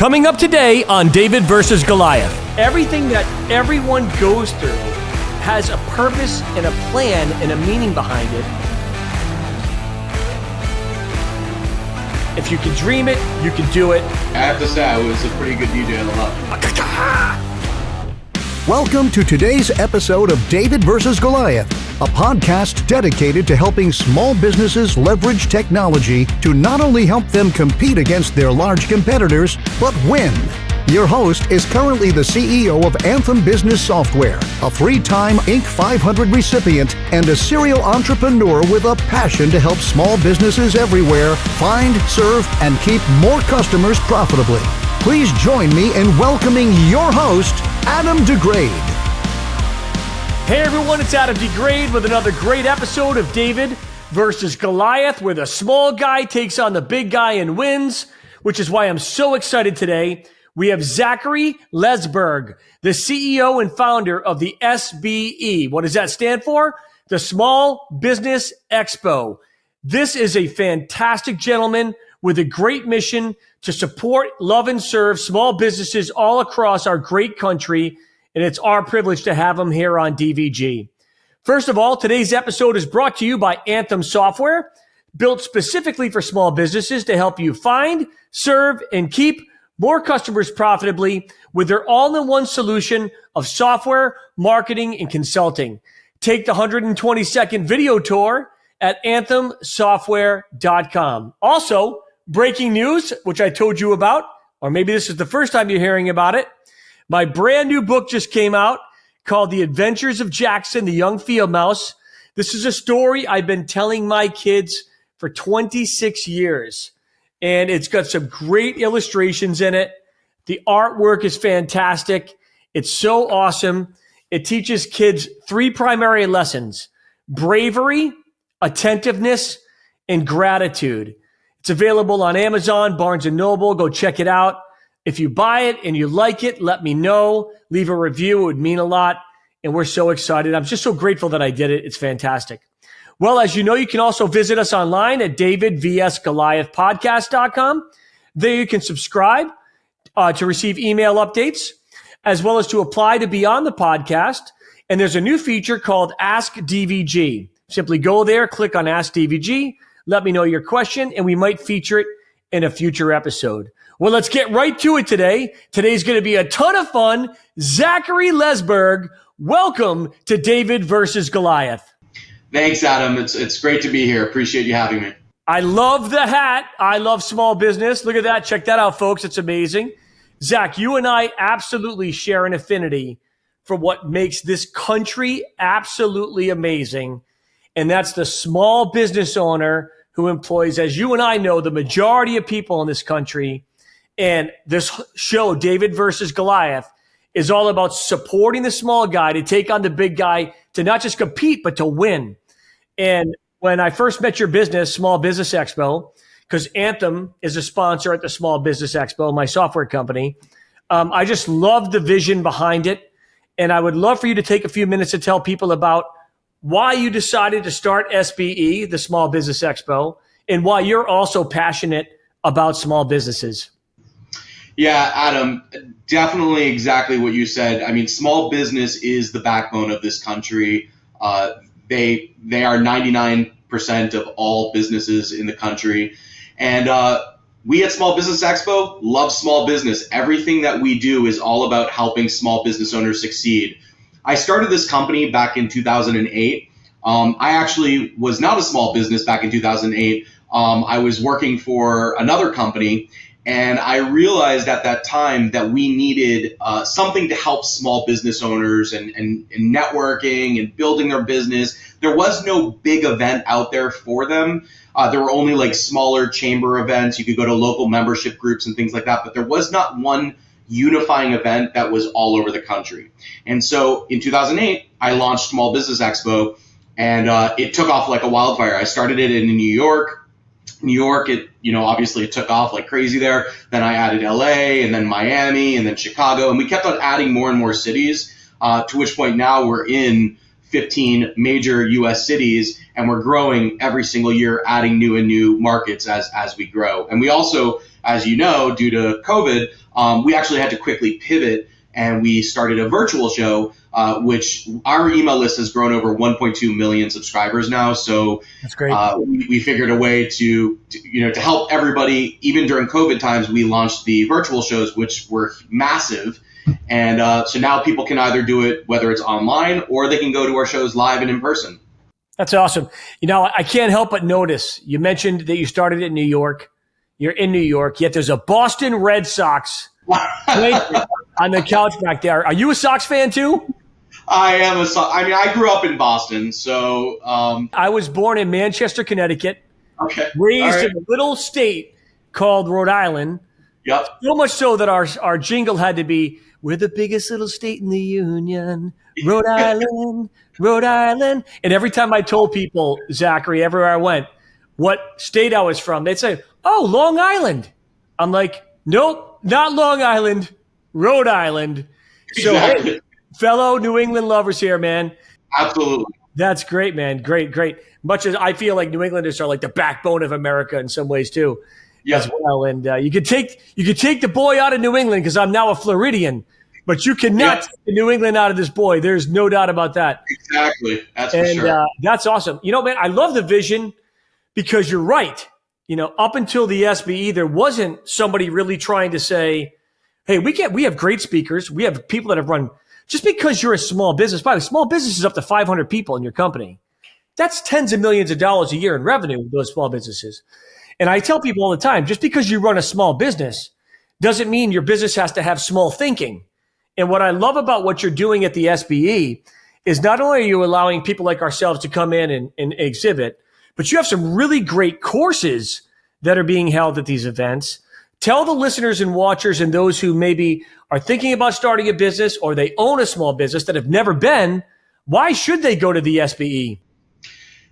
Coming up today on David versus Goliath. Everything that everyone goes through has a purpose and a plan and a meaning behind it. If you can dream it, you can do it. I have to say, I was a pretty good DJ. I love it. Welcome to today's episode of David versus Goliath, a podcast dedicated to helping small businesses leverage technology to not only help them compete against their large competitors, but win. Your host is currently the CEO of Anthem Business Software, a three-time Inc. 500 recipient, and a serial entrepreneur with a passion to help small businesses everywhere find, serve, and keep more customers profitably. Please join me in welcoming your host, Adam DeGraide. Hey everyone, it's Adam DeGraide with another great episode of David versus Goliath, where the small guy takes on the big guy and wins, which is why I'm so excited today. We have Zachary Lezberg, the CEO and founder of the SBE. What does that stand for? The Small Business Expo. This is a fantastic gentleman with a great mission to support, love, and serve small businesses all across our great country, and it's our privilege to have him here on DVG. First of all, today's episode is brought to you by Anthem Software, built specifically for small businesses to help you find, serve, and keep more customers profitably with their all-in-one solution of software, marketing, and consulting. Take the 120-second video tour at anthemsoftware.com. Also, breaking news, which I told you about, or maybe this is the first time you're hearing about it. My brand new book just came out called The Adventures of Jackson, the Young Field Mouse. This is a story I've been telling my kids for 26 years. And it's got some great illustrations in it. The artwork is fantastic. It's so awesome. It teaches kids three primary lessons: bravery, attentiveness, and gratitude. It's available on Amazon, Barnes & Noble. Go check it out. If you buy it and you like it, let me know. Leave a review. It would mean a lot. And we're so excited. I'm just so grateful that I did it. It's fantastic. Well, as you know, you can also visit us online at davidvsgoliathpodcast.com. There you can subscribe to receive email updates, as well as to apply to be on the podcast. And there's a new feature called Ask DVG. Simply go there, click on Ask DVG, let me know your question, and we might feature it in a future episode. Well, let's get right to it today. Today's going to be a ton of fun. Zachary Lezberg, welcome to David versus Goliath. Thanks, Adam. It's great to be here. Appreciate you having me. I love the hat. I love small business. Look at that. Check that out, folks. It's amazing. Zach, you and I absolutely share an affinity for what makes this country absolutely amazing. And that's the small business owner who employs, as you and I know, the majority of people in this country. And this show, David versus Goliath, is all about supporting the small guy to take on the big guy, to not just compete, but to win. And when I first met your business, Small Business Expo, because Anthem is a sponsor at the Small Business Expo, my software company, I just loved the vision behind it. And I would love for you to take a few minutes to tell people about why you decided to start SBE, the Small Business Expo, and why you're also passionate about small businesses. Yeah, Adam, definitely exactly what you said. I mean, small business is the backbone of this country. They are 99% of all businesses in the country. And we at Small Business Expo love small business. Everything that we do is all about helping small business owners succeed. I started this company back in 2008. I actually was not a small business back in 2008. I was working for another company, and I realized at that time that we needed something to help small business owners and networking and building their business. There was no big event out there for them. There were only like smaller chamber events. You could go to local membership groups and things like that, but there was not one unifying event that was all over the country. And so in 2008, I launched Small Business Expo, and it took off like a wildfire. I started it in New York. Obviously it took off like crazy there. Then I added LA, and then Miami, and then Chicago, and we kept on adding more and more cities, to which point now we're in 15 major US cities, and we're growing every single year, adding new and new markets as we grow. And we also as you know, due to COVID, we actually had to quickly pivot, and we started a virtual show, which our email list has grown over 1.2 million subscribers now. So That's great. We figured a way to help everybody. Even during COVID times, we launched the virtual shows, which were massive. And so now people can either do it, whether it's online, or they can go to our shows live and in person. That's awesome. I can't help but notice you mentioned that you started in New York. You're in New York, yet there's a Boston Red Sox blanket on the couch back there. Are you a Sox fan too? I am a Sox. I mean, I grew up in Boston, so I was born in Manchester, Connecticut. Okay. Raised in a little state called Rhode Island. Yep. So much so that our jingle had to be, "We're the biggest little state in the union, Rhode Island, Rhode Island." And every time I told people, Zachary, everywhere I went, what state I was from, they'd say, "Oh, Long Island." I'm like, "Nope, not Long Island, Rhode Island." So, Exactly. hey, fellow New England lovers here, man. Absolutely. That's great, man. Great. Much as I feel like New Englanders are like the backbone of America in some ways too. Yes. As well. And you could take the boy out of New England because I'm now a Floridian, but you cannot take the New England out of this boy. There's no doubt about that. Exactly. That's for sure. That's awesome. Man, I love the vision because you're right. Up until the SBE, there wasn't somebody really trying to say, "Hey, we have great speakers. We have people that have run." Just because you're a small business, by the way, small business is up to 500 people in your company. That's tens of millions of dollars a year in revenue, those small businesses. And I tell people all the time, just because you run a small business doesn't mean your business has to have small thinking. And what I love about what you're doing at the SBE is not only are you allowing people like ourselves to come in and exhibit, but you have some really great courses that are being held at these events. Tell the listeners and watchers and those who maybe are thinking about starting a business or they own a small business that have never been, why should they go to the SBE?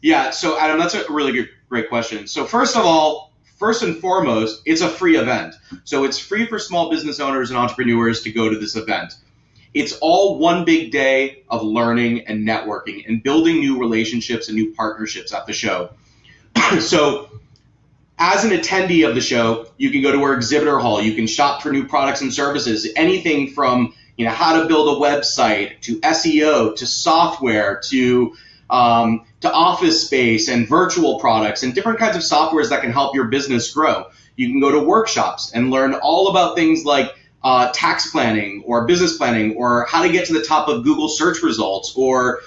Yeah, so Adam, that's a really great question. So first and foremost, it's a free event. So it's free for small business owners and entrepreneurs to go to this event. It's all one big day of learning and networking and building new relationships and new partnerships at the show. So as an attendee of the show, you can go to our exhibitor hall. You can shop for new products and services, anything from how to build a website to SEO to software to office space and virtual products and different kinds of softwares that can help your business grow. You can go to workshops and learn all about things like tax planning or business planning or how to get to the top of Google search results or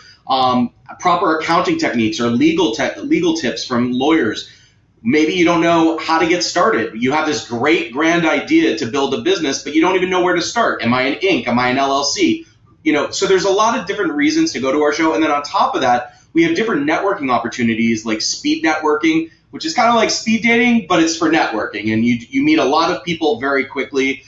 proper accounting techniques or legal tips from lawyers. Maybe you don't know how to get started. You have this great grand idea to build a business, but you don't even know where to start. Am I an Inc? Am I an LLC? So there's a lot of different reasons to go to our show. And then on top of that, we have different networking opportunities like speed networking, which is kind of like speed dating, but it's for networking. And you meet a lot of people very quickly.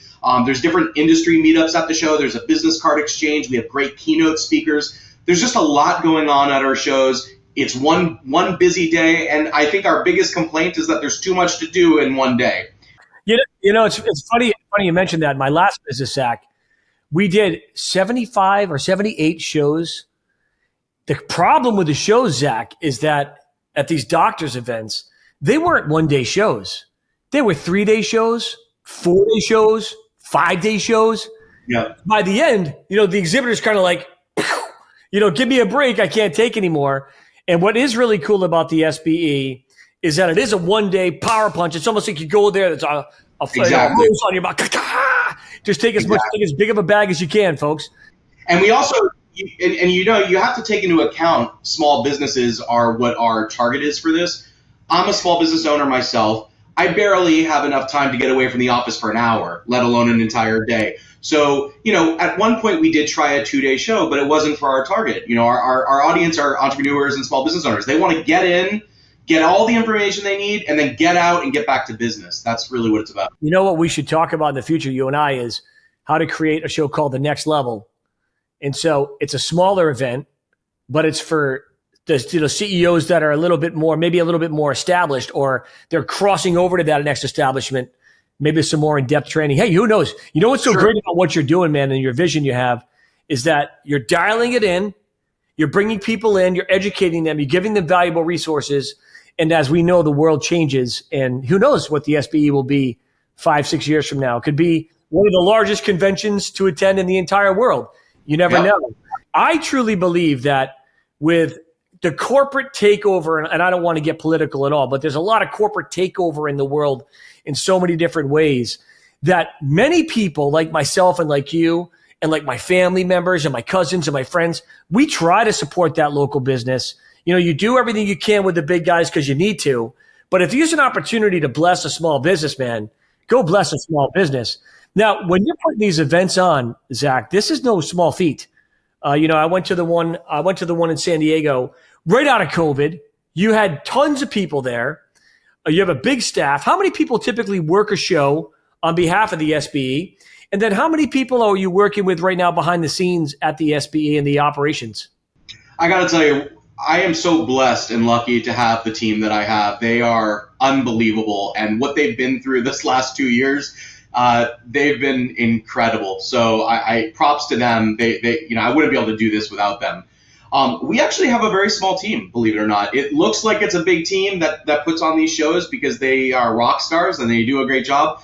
There's different industry meetups at the show. There's a business card exchange. We have great keynote speakers. There's just a lot going on at our shows. It's one busy day, and I think our biggest complaint is that there's too much to do in one day. It's funny you mentioned that. My last business, Zach, we did 75 or 78 shows. The problem with the shows, Zach, is that at these doctors' events, they weren't one-day shows. They were 3-day shows, 4-day shows, 5-day shows. Yeah. By the end, the exhibitor's kind of like, give me a break. I can't take anymore. And what is really cool about the SBE is that it is a one-day power punch. It's almost like you go there, there's a Exactly. hose on your back. Just take as big of a bag as you can, folks. And we also, you have to take into account small businesses are what our target is for this. I'm a small business owner myself. I barely have enough time to get away from the office for an hour, let alone an entire day. So, at one point we did try a 2-day show, but it wasn't for our target. Our audience are entrepreneurs and small business owners. They want to get in, get all the information they need, and then get out and get back to business. That's really what it's about. You know what we should talk about in the future, you and I, is how to create a show called The Next Level. And so it's a smaller event, but it's for the CEOs that are maybe a little bit more established, or they're crossing over to that next establishment. Maybe some more in-depth training. Hey, who knows? You know what's so great about what you're doing, man, and your vision you have is that you're dialing it in, you're bringing people in, you're educating them, you're giving them valuable resources. And as we know, the world changes, and who knows what the SBE will be 5-6 years from now. It could be one of the largest conventions to attend in the entire world. You never know. I truly believe that with the corporate takeover, and I don't want to get political at all, but there's a lot of corporate takeover in the world in so many different ways that many people like myself and like you and like my family members and my cousins and my friends, we try to support that local business. You do everything you can with the big guys because you need to. But if there's an opportunity to bless a small business, man, go bless a small business. Now, when you're putting these events on, Zach, this is no small feat. I went to the one in San Diego right out of COVID. You had tons of people there. You have a big staff. How many people typically work a show on behalf of the SBE? And then how many people are you working with right now behind the scenes at the SBE and the operations? I got to tell you, I am so blessed and lucky to have the team that I have. They are unbelievable. And what they've been through this last 2 years, they've been incredible. So I props to them. They I wouldn't be able to do this without them. We actually have a very small team, believe it or not. It looks like it's a big team that puts on these shows because they are rock stars and they do a great job.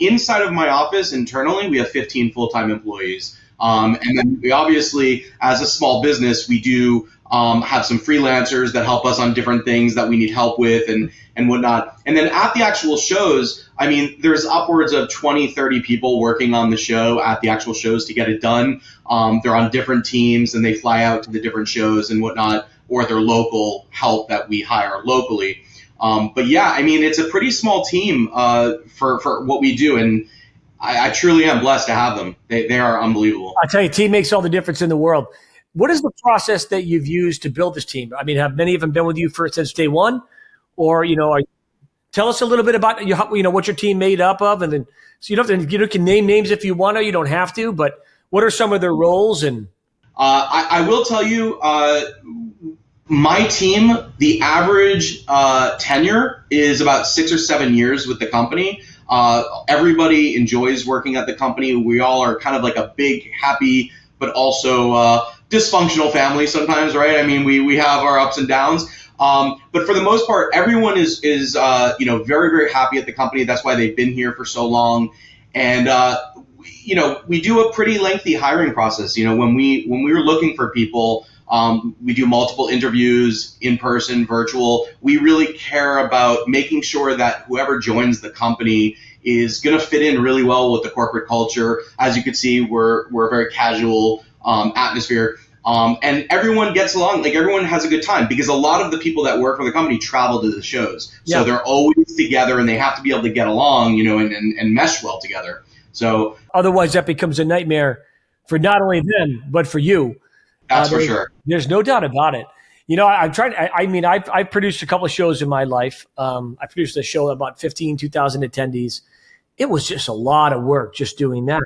Inside of my office, internally, we have 15 full-time employees. And then we obviously, as a small business, we do have some freelancers that help us on different things that we need help with and whatnot. And then at the actual shows, I mean, there's upwards of 20, 30 people working on the show at the actual shows to get it done. They're on different teams and they fly out to the different shows and whatnot, or they're local help that we hire locally. But yeah, I mean, it's a pretty small team for what we do. And I truly am blessed to have them. They are unbelievable. I tell you, team makes all the difference in the world. What is the process that you've used to build this team? I mean, have many of them been with you since day one? Or, tell us a little bit about what your team made up of, and then so you don't have to, you can name names if you want to. You don't have to, but what are some of their roles? And I will tell you, my team, the average tenure is about 6 or 7 years with the company. Everybody enjoys working at the company. We all are kind of like a big, happy, but also dysfunctional family sometimes, right? I mean, we have our ups and downs. But for the most part, everyone is very, very happy at the company. That's why they've been here for so long. And, we do a pretty lengthy hiring process. When we were looking for people, we do multiple interviews, in person, virtual. We really care about making sure that whoever joins the company is going to fit in really well with the corporate culture. As you can see, we're a very casual atmosphere. And everyone gets along, like everyone has a good time because a lot of the people that work for the company travel to the shows. So they're always together and they have to be able to get along, and mesh well together. So otherwise that becomes a nightmare for not only them, but for you. That's for sure. There's no doubt about it. I've produced a couple of shows in my life. I produced a show about 2,000 attendees. It was just a lot of work just doing that.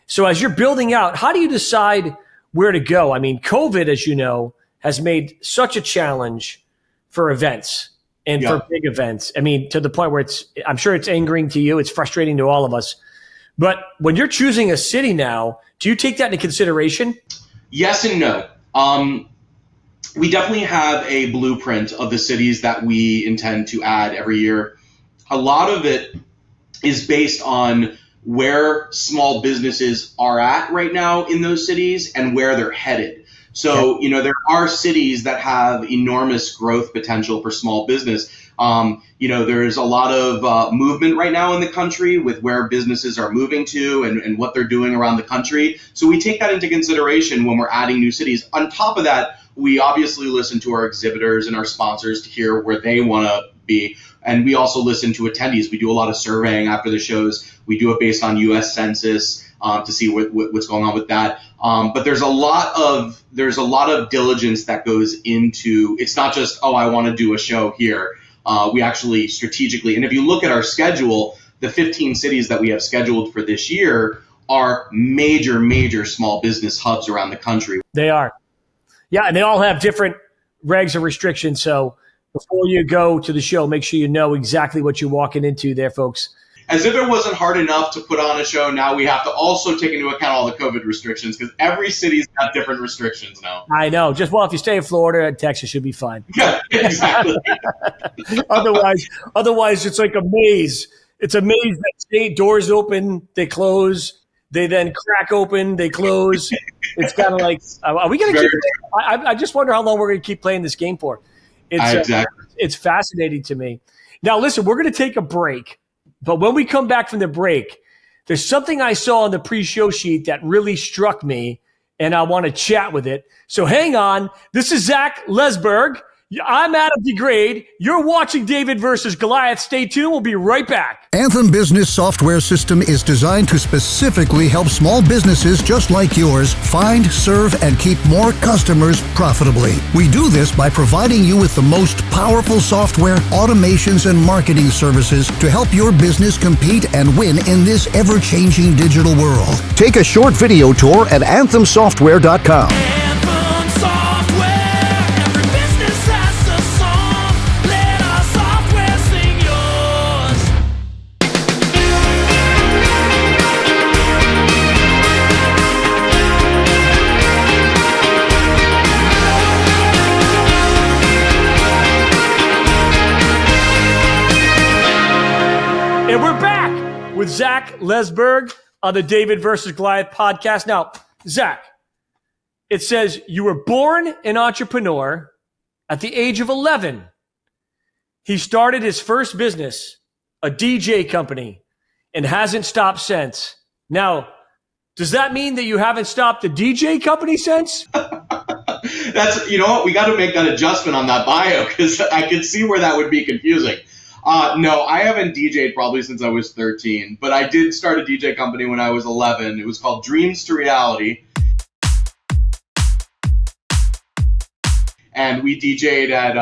So as you're building out, how do you decide where to go? I mean, COVID, as you know, has made such a challenge for events and for big events. I mean, to the point where I'm sure it's angering to you. It's frustrating to all of us. But when you're choosing a city now, do you take that into consideration? Yes and no. We definitely have a blueprint of the cities that we intend to add every year. A lot of it is based on where small businesses are at right now in those cities and where they're headed. So, there are cities that have enormous growth potential for small business. There's a lot of movement right now in the country with where businesses are moving to and what they're doing around the country. So we take that into consideration when we're adding new cities. On top of that, we obviously listen to our exhibitors and our sponsors to hear where they want to be. And we also listen to attendees. We do a lot of surveying after the shows. We do it based on U.S. Census to see what's going on with that. But there's a lot of diligence that goes into. It's not just, I want to do a show here. We actually strategically, and if you look at our schedule, the 15 cities that we have scheduled for this year are major, major small business hubs around the country. They are. Yeah, and they all have different regs and restrictions. So before you go to the show, make sure you know exactly what you're walking into there, folks. As if it wasn't hard enough to put on a show, now we have to also take into account all the COVID restrictions because every city's got different restrictions now. I know. If you stay in Florida and Texas, you'll be fine. Yeah, exactly. Otherwise, it's like a maze It's amazing that doors open, they close, they then crack open, they close. It's kind of like, are we going to keep I just wonder how long we're going to keep playing this game for. Exactly. It's fascinating to me. Now, listen, we're going to take a break. But when we come back from the break, there's something I saw on the pre-show sheet that really struck me, and I want to chat with it. So hang on. This is Zach Lezberg. I'm Adam DeGraide. You're watching David versus Goliath. Stay tuned. We'll be right back. Anthem Business Software System is designed to specifically help small businesses just like yours find, serve, and keep more customers profitably. We do this by providing you with the most powerful software, automations, and marketing services to help your business compete and win in this ever-changing digital world. Take a short video tour at anthemsoftware.com. Anthem Software, every business has a song. Let our software sing yours. And we're back with Zach Lezberg on the David versus Goliath podcast. Now, Zach, it says you were born an entrepreneur at the age of 11. He started his first business, a DJ company, and hasn't stopped since. Now, does that mean that you haven't stopped the DJ company since? That's, you know what, we got to make that adjustment on that bio because I could see where that would be confusing. No, I haven't DJ'd probably since I was 13, but I did start a DJ company when I was 11. It was called Dreams to Reality. And we DJ'd at,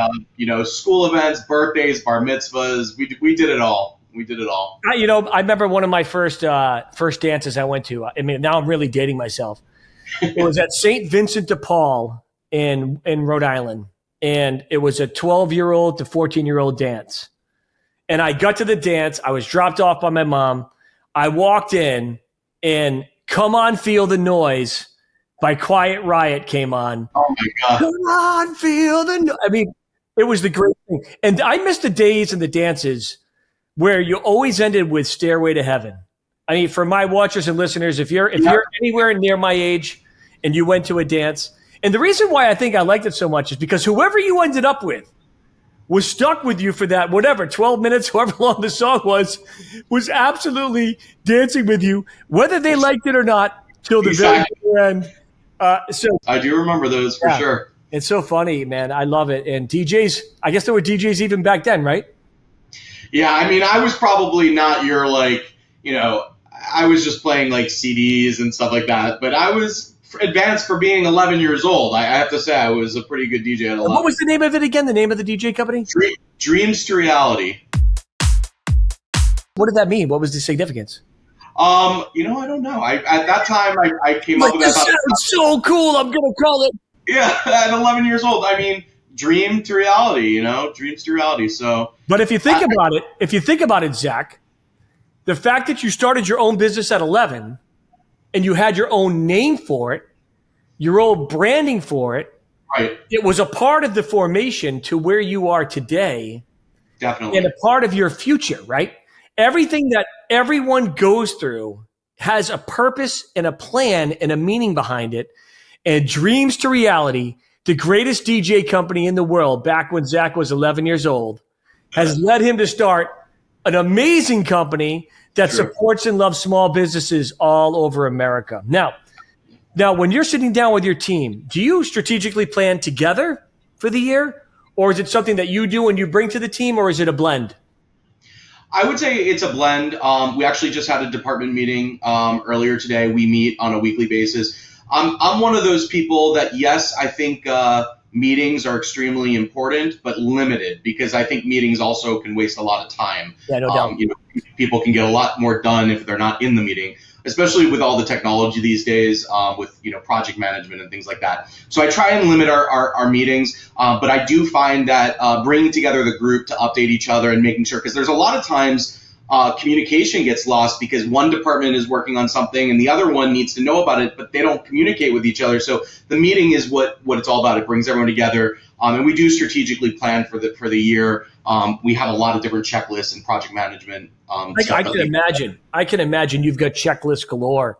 school events, birthdays, bar mitzvahs. We did it all. We did it all. I remember one of my first dances I went to. I mean, now I'm really dating myself. It was at St. Vincent de Paul in Rhode Island. And it was a 12-year-old to 14-year-old dance. And I got to the dance. I was dropped off by my mom. I walked in, and Come On Feel the Noise by Quiet Riot came on. Oh, my God. Come on, feel the noise. I mean, it was the great thing. And I miss the days and the dances where you always ended with Stairway to Heaven. I mean, for my watchers and listeners, if you're anywhere near my age and you went to a dance, and the reason why I think I liked it so much is because whoever you ended up with was stuck with you for that, 12 minutes, however long the song was absolutely dancing with you, whether they liked it or not, till the very end. So I do remember those for sure. It's so funny, man. I love it. And DJs, I guess there were DJs even back then, right? Yeah, I mean, I was probably not your, I was just playing, CDs and stuff like that. But I was advanced for being 11 years old. I have to say I was a pretty good DJ at 11. What was the name of it again, the name of the DJ company? Dreams to Reality. What did that mean? What was the significance? I don't know. At that time, I came up with this that. Sounds so cool. I'm going to call it. Yeah, at 11 years old. I mean, dream to reality, dreams to reality. So, but if you think about it, Zach, the fact that you started your own business at 11 and you had your own name for it, your own branding for it, right? It was a part of the formation to where you are today. Definitely. And a part of your future, right? Everything that everyone goes through has a purpose and a plan and a meaning behind it. And Dreams to Reality, the greatest DJ company in the world back when Zach was 11 years old, has led him to start an amazing company that supports and loves small businesses all over America. Now, when you're sitting down with your team, do you strategically plan together for the year? Or is it something that you do and you bring to the team, or is it a blend? I would say it's a blend. We actually just had a department meeting earlier today. We meet on a weekly basis. I'm one of those people that, yes, I think meetings are extremely important, but limited, because I think meetings also can waste a lot of time. Yeah, no doubt. People can get a lot more done if they're not in the meeting, especially with all the technology these days, with project management and things like that. So I try and limit our meetings, but I do find that bringing together the group to update each other and making sure, because there's a lot of times communication gets lost because one department is working on something and the other one needs to know about it, but they don't communicate with each other. So the meeting is what it's all about. It brings everyone together, and we do strategically plan for the year. We have a lot of different checklists and project management. I can imagine you've got checklists galore.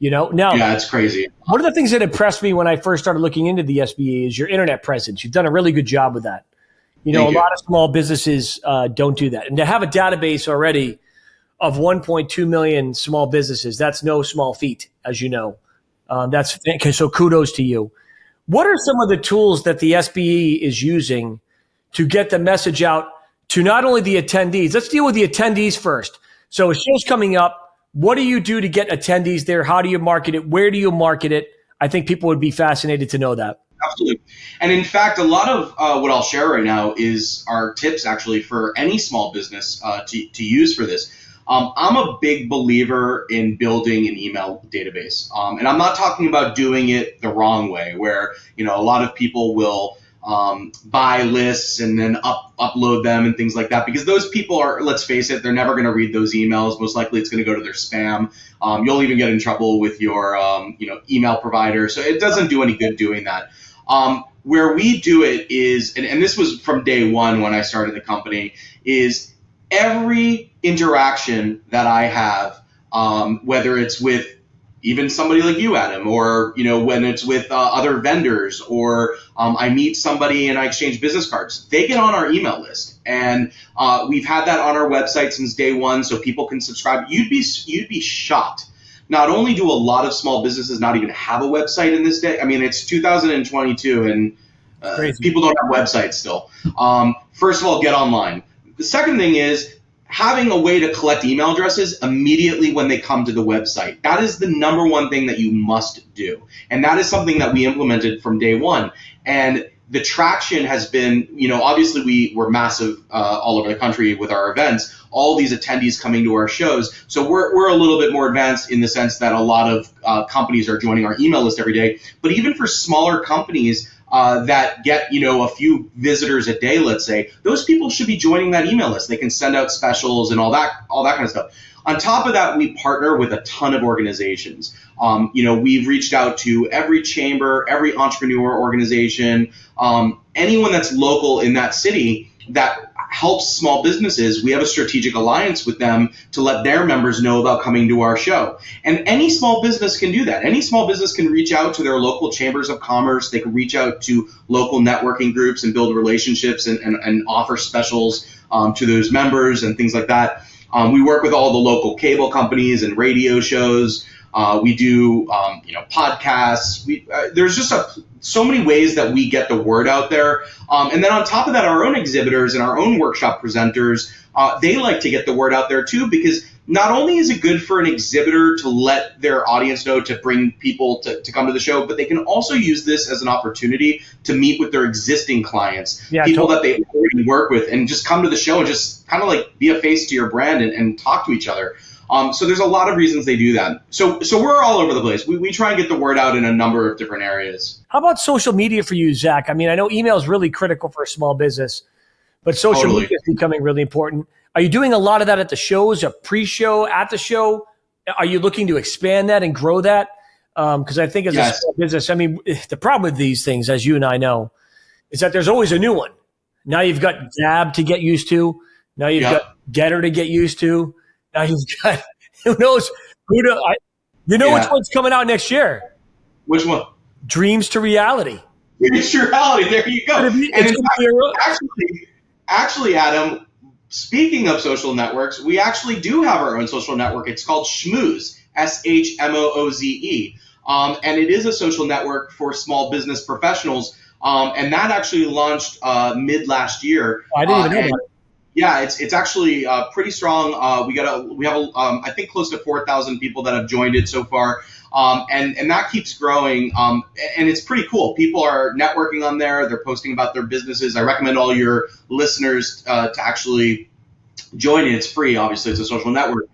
Now, yeah, it's crazy. One of the things that impressed me when I first started looking into the SBA is your internet presence. You've done a really good job with that. A lot of small businesses don't do that. And to have a database already of 1.2 million small businesses, that's no small feat, as you know. So kudos to you. What are some of the tools that the SBE is using to get the message out to not only the attendees? Let's deal with the attendees first. So a show's coming up. What do you do to get attendees there? How do you market it? Where do you market it? I think people would be fascinated to know that. Absolutely. And in fact, a lot of what I'll share right now is our tips actually for any small business to use for this. I'm a big believer in building an email database. And I'm not talking about doing it the wrong way where, a lot of people will buy lists and then upload them and things like that, because those people are, let's face it, they're never going to read those emails. Most likely it's going to go to their spam. You'll even get in trouble with your, email provider. So it doesn't do any good doing that. Where we do it is, and this was from day one when I started the company, is every interaction that I have, whether it's with even somebody like you, Adam, or when it's with other vendors, or I meet somebody and I exchange business cards, they get on our email list, and we've had that on our website since day one, so people can subscribe. You'd be shocked. Not only do a lot of small businesses not even have a website in this day. I mean, it's 2022 and people don't have websites still. First of all, get online. The second thing is having a way to collect email addresses immediately when they come to the website. That is the number one thing that you must do. And that is something that we implemented from day one. And the traction has been, obviously we were massive all over the country with our events, all these attendees coming to our shows. So we're a little bit more advanced in the sense that a lot of companies are joining our email list every day. But even for smaller companies that get, a few visitors a day, let's say, those people should be joining that email list. They can send out specials and all that kind of stuff. On top of that, we partner with a ton of organizations. We've reached out to every chamber, every entrepreneur organization, anyone that's local in that city that helps small businesses. We have a strategic alliance with them to let their members know about coming to our show. And any small business can do that. Any small business can reach out to their local chambers of commerce. They can reach out to local networking groups and build relationships and offer specials to those members and things like that. We work with all the local cable companies and radio shows. We do, podcasts. There's just so many ways that we get the word out there. And then on top of that, our own exhibitors and our own workshop presenters, they like to get the word out there too, because not only is it good for an exhibitor to let their audience know to bring people to come to the show, but they can also use this as an opportunity to meet with their existing clients, people that they already work with, and just come to the show and just kind of like be a face to your brand and talk to each other. So there's a lot of reasons they do that. So we're all over the place. We try and get the word out in a number of different areas. How about social media for you, Zach? I mean, I know email is really critical for a small business, but social media is becoming really important. Are you doing a lot of that at the shows, a pre-show, at the show? Are you looking to expand that and grow that? Because I think as a small business, I mean, the problem with these things, as you and I know, is that there's always a new one. Now you've got Gab to get used to. Now you've got Getter to get used to. Now you've got, who knows? Which one's coming out next year? Which one? Dreams to Reality. Dreams to Reality. There you go. Actually, Adam, speaking of social networks, we actually do have our own social network. It's called Schmooze, SHMOOZE. And it is a social network for small business professionals. And that actually launched mid last year. I didn't even know about it. Yeah, it's actually pretty strong. We have I think close to 4,000 people that have joined it so far, and that keeps growing. And it's pretty cool. People are networking on there. They're posting about their businesses. I recommend all your listeners to actually join it. It's free. Obviously, it's a social network.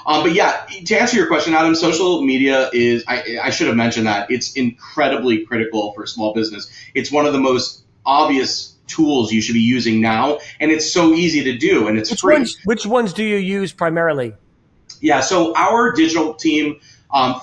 But yeah, to answer your question, Adam, social media is, I should have mentioned that, it's incredibly critical for small business. It's one of the most obvious tools you should be using now, and it's so easy to do, and it's free. Which ones do you use primarily? Yeah, so our digital team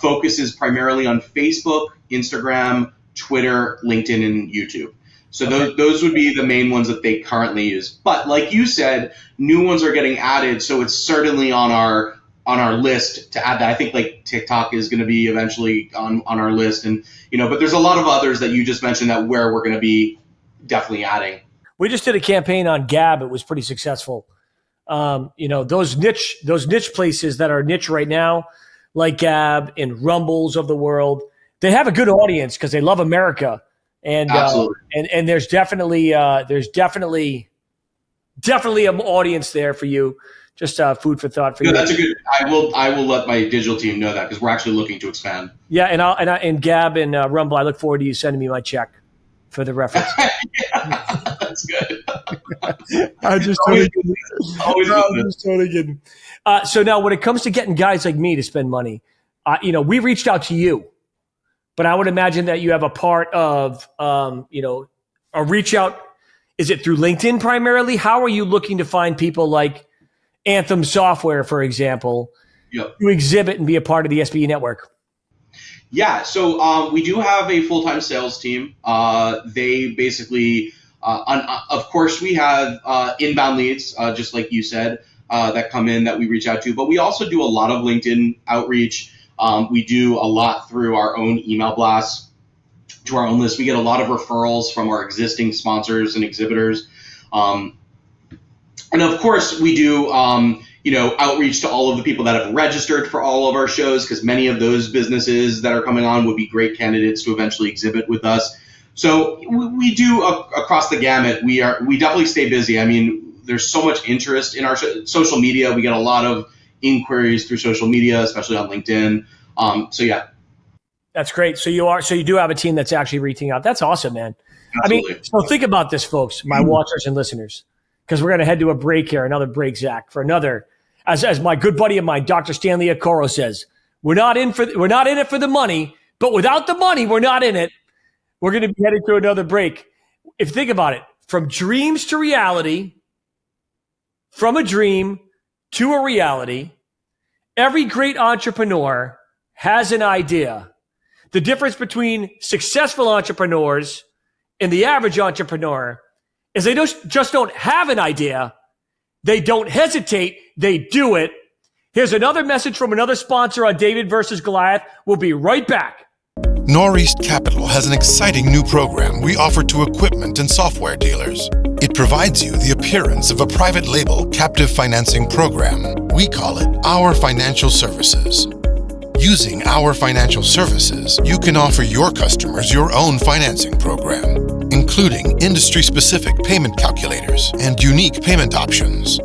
focuses primarily on Facebook, Instagram, Twitter, LinkedIn, and YouTube. So those would be the main ones that they currently use. But like you said, new ones are getting added, so it's certainly on our list to add that. I think like TikTok is going to be eventually on our list, and but there's a lot of others that you just mentioned that where we're going to be definitely adding. We just did a campaign on Gab. It was pretty successful. Those niche places that are niche right now, like Gab and Rumbles of the world, they have a good audience because they love America. And and there's definitely an audience there for you. Just food for thought for you. That's a good. I will let my digital team know that because we're actually looking to expand. Yeah, and Gab and Rumble, I look forward to you sending me my check for the reference. Yeah, that's good. I'm just totally kidding. So now, when it comes to getting guys like me to spend money, we reached out to you. But I would imagine that you have a part of, a reach out. Is it through LinkedIn primarily? How are you looking to find people like Anthem Software, for example, to exhibit and be a part of the SBE network? Yeah, so we do have a full-time sales team. They basically, of course, we have inbound leads, just like you said, that come in that we reach out to. But we also do a lot of LinkedIn outreach. We do a lot through our own email blasts to our own list. We get a lot of referrals from our existing sponsors and exhibitors. And of course, we do, outreach to all of the people that have registered for all of our shows, because many of those businesses that are coming on would be great candidates to eventually exhibit with us. So we do across the gamut. We definitely stay busy. I mean, there's so much interest in our social media. We get a lot of inquiries through social media, especially on LinkedIn. So yeah. That's great. So you do have a team that's actually reaching out. That's awesome, man. Absolutely. I mean, so think about this, folks, my watchers and listeners, because we're going to head to a break here, another break, Zach, for another, as my good buddy of mine, Dr. Stanley Okoro says, we're not in it for the money, but without the money, we're not in it. We're going to be headed to another break. If you think about it, from dreams to reality, from a dream to a reality, every great entrepreneur has an idea. The difference between successful entrepreneurs and the average entrepreneur is they just don't have an idea. They don't hesitate. They do it. Here's another message from another sponsor on David versus Goliath. We'll be right back. Northeast Capital has an exciting new program we offer to equipment and software dealers. It provides you the appearance of a private label captive financing program. We call it Our Financial Services. Using Our Financial Services, you can offer your customers your own financing program, including industry-specific payment calculators and unique payment options.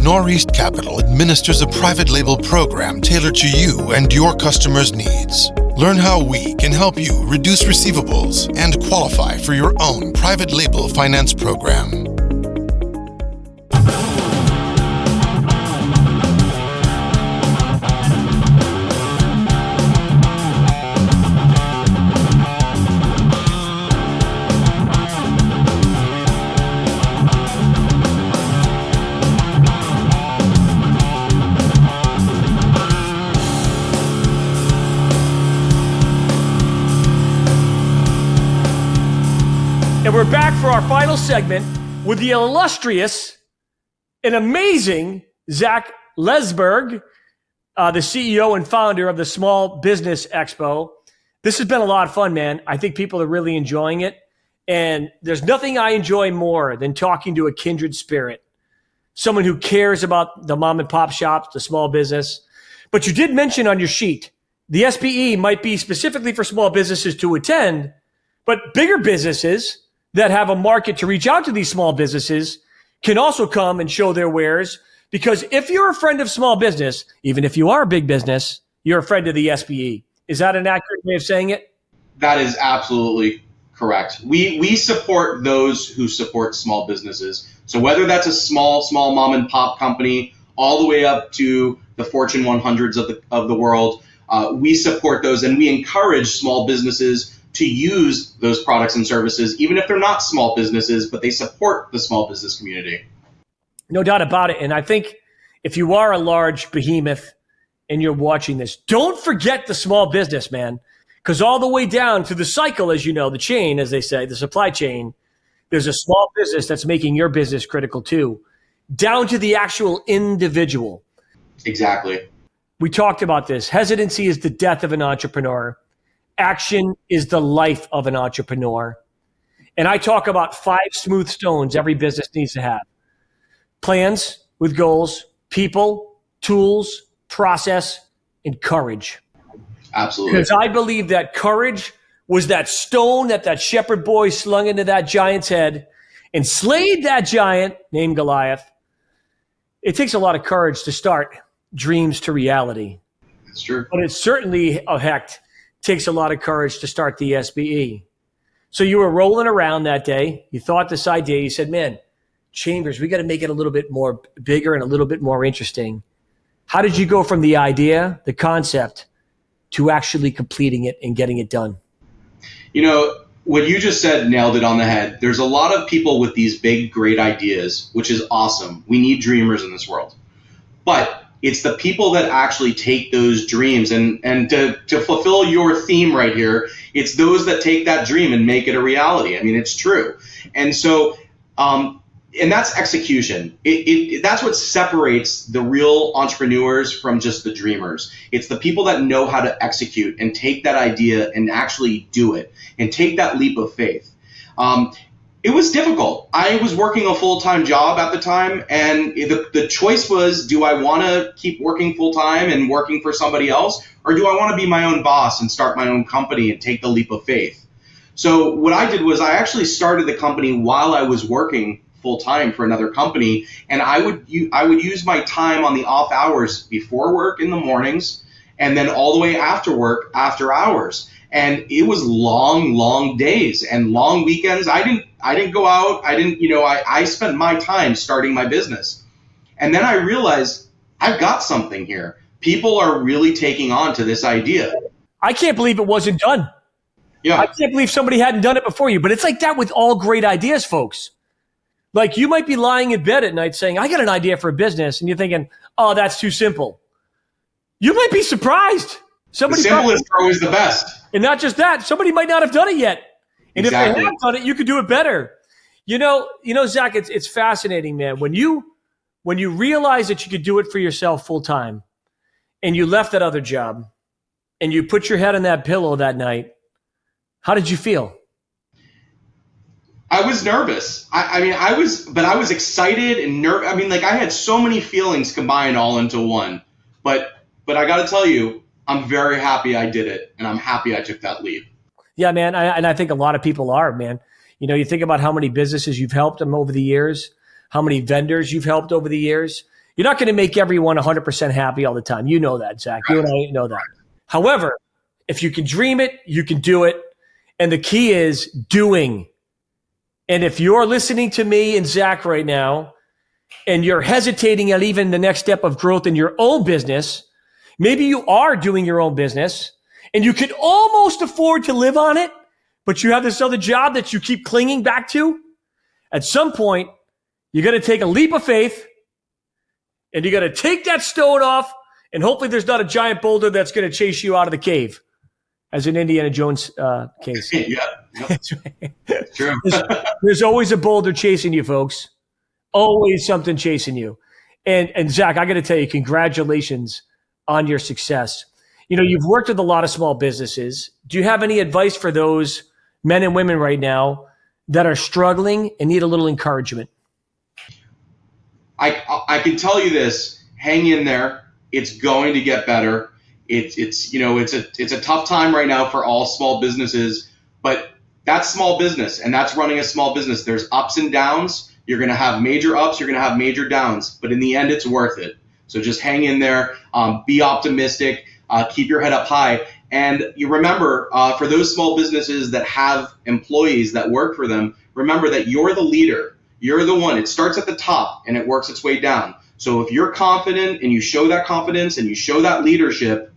Northeast Capital administers a private label program tailored to you and your customers' needs. Learn how we can help you reduce receivables and qualify for your own private label finance program. And we're back for our final segment with the illustrious and amazing Zach Lezberg, the CEO and founder of the Small Business Expo. This has been a lot of fun, man. I think people are really enjoying it. And there's nothing I enjoy more than talking to a kindred spirit, someone who cares about the mom and pop shops, the small business. But you did mention on your sheet, the SBE might be specifically for small businesses to attend, but bigger businesses that have a market to reach out to these small businesses can also come and show their wares. Because if you're a friend of small business, even if you are a big business, you're a friend of the SBE. Is that an accurate way of saying it? That is absolutely correct. We support those who support small businesses. So whether that's a small mom and pop company, all the way up to the Fortune 100s of the world, we support those, and we encourage small businesses to use those products and services, even if they're not small businesses, but they support the small business community. No doubt about it. And I think if you are a large behemoth and you're watching this, don't forget the small business, man. Because all the way down to the cycle, as you know, the chain, as they say, the supply chain, there's a small business that's making your business critical too, down to the actual individual. Exactly. We talked about this. Hesitancy is the death of an entrepreneur. Action is the life of an entrepreneur. And I talk about 5 smooth stones every business needs to have. Plans with goals, people, tools, process, and courage. Absolutely. Because I believe that courage was that stone that shepherd boy slung into that giant's head and slayed that giant named Goliath. It takes a lot of courage to start dreams to reality. That's true. But it certainly, takes a lot of courage to start the SBE. So you were rolling around that day. You thought this idea. You said, man, Chambers, we got to make it a little bit more bigger and a little bit more interesting. How did you go from the idea, the concept, to actually completing it and getting it done? You know, what you just said nailed it on the head. There's a lot of people with these big, great ideas, which is awesome. We need dreamers in this world. But it's the people that actually take those dreams and to fulfill your theme right here, it's those that take that dream and make it a reality. I mean, it's true. And so, and that's execution. That's what separates the real entrepreneurs from just the dreamers. It's the people that know how to execute and take that idea and actually do it and take that leap of faith. It was difficult. I was working a full-time job at the time, and the choice was, do I want to keep working full-time and working for somebody else, or do I want to be my own boss and start my own company and take the leap of faith? So what I did was I actually started the company while I was working full-time for another company, and I would use my time on the off hours before work in the mornings and then all the way after work after hours. And it was long days and long weekends. I didn't go out. I spent my time starting my business. And then I realized I've got something here. People are really taking on to this idea. I can't believe it wasn't done. Yeah. I can't believe somebody hadn't done it before you. But it's like that with all great ideas, folks. Like you might be lying in bed at night saying, I got an idea for a business. And you're thinking, oh, that's too simple. You might be surprised. The simplest are always the best. And not just that, somebody might not have done it yet. And Exactly. if they have done it, you could do it better. You know, Zach, it's fascinating, man. When you realize that you could do it for yourself full time and you left that other job and you put your head on that pillow that night, how did you feel? I was nervous. I was excited and nervous. I mean, like I had so many feelings combined all into one. But I got to tell you, I'm very happy I did it, and I'm happy I took that leap. Yeah, man, and I think a lot of people are, man. You know, you think about how many businesses you've helped them over the years, how many vendors you've helped over the years. You're not going to make everyone 100% happy all the time. You know that, Zach. You and I know that. However, if you can dream it, you can do it. And the key is doing. And if you're listening to me and Zach right now, and you're hesitating at even the next step of growth in your own business, maybe you are doing your own business and you could almost afford to live on it, but you have this other job that you keep clinging back to. At some point, you got to take a leap of faith and you got to take that stone off, and hopefully there's not a giant boulder that's going to chase you out of the cave, as in Indiana Jones case. Yeah, that's true. There's always a boulder chasing you, folks. Always something chasing you. And Zach, I got to tell you, congratulations on your success. You know, you've worked with a lot of small businesses. Do you have any advice for those men and women right now that are struggling and need a little encouragement? I can tell you this: hang in there. It's going to get better. It's a tough time right now for all small businesses, but that's small business and that's running a small business. There's ups and downs. You're going to have major ups. You're going to have major downs, but in the end, it's worth it. So just hang in there. Be optimistic. Keep your head up high. And you remember, for those small businesses that have employees that work for them, remember that you're the leader. You're the one. It starts at the top and it works its way down. So if you're confident and you show that confidence and you show that leadership,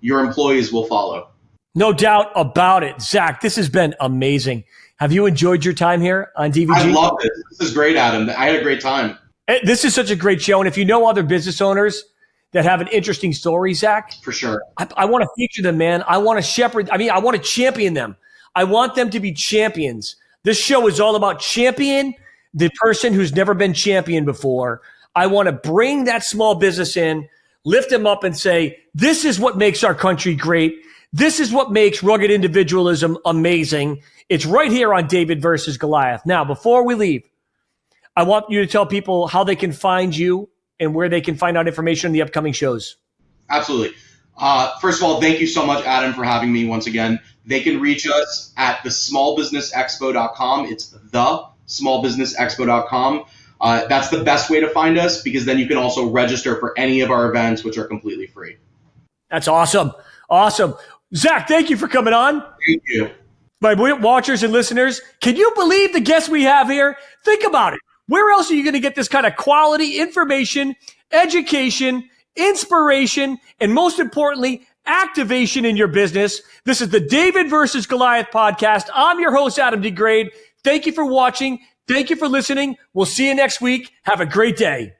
your employees will follow. No doubt about it. Zach, this has been amazing. Have you enjoyed your time here on DVG? I love this. This is great, Adam. I had a great time. This is such a great show. And if you know other business owners that have an interesting story, Zach, For sure. I want to feature them, man. I want to shepherd. I want to champion them. I want them to be champions. This show is all about champion the person who's never been champion before. I want to bring that small business in, lift them up and say, this is what makes our country great. This is what makes rugged individualism amazing. It's right here on David versus Goliath. Now, before we leave, I want you to tell people how they can find you and where they can find out information on the upcoming shows. Absolutely. First of all, thank you so much, Adam, for having me once again. They can reach us at thesmallbusinessexpo.com. It's thesmallbusinessexpo.com. That's the best way to find us, because then you can also register for any of our events, which are completely free. That's awesome. Awesome. Zach, thank you for coming on. Thank you. My watchers and listeners, can you believe the guests we have here? Think about it. Where else are you going to get this kind of quality information, education, inspiration, and most importantly, activation in your business? This is the David versus Goliath podcast. I'm your host, Adam DeGraide. Thank you for watching. Thank you for listening. We'll see you next week. Have a great day.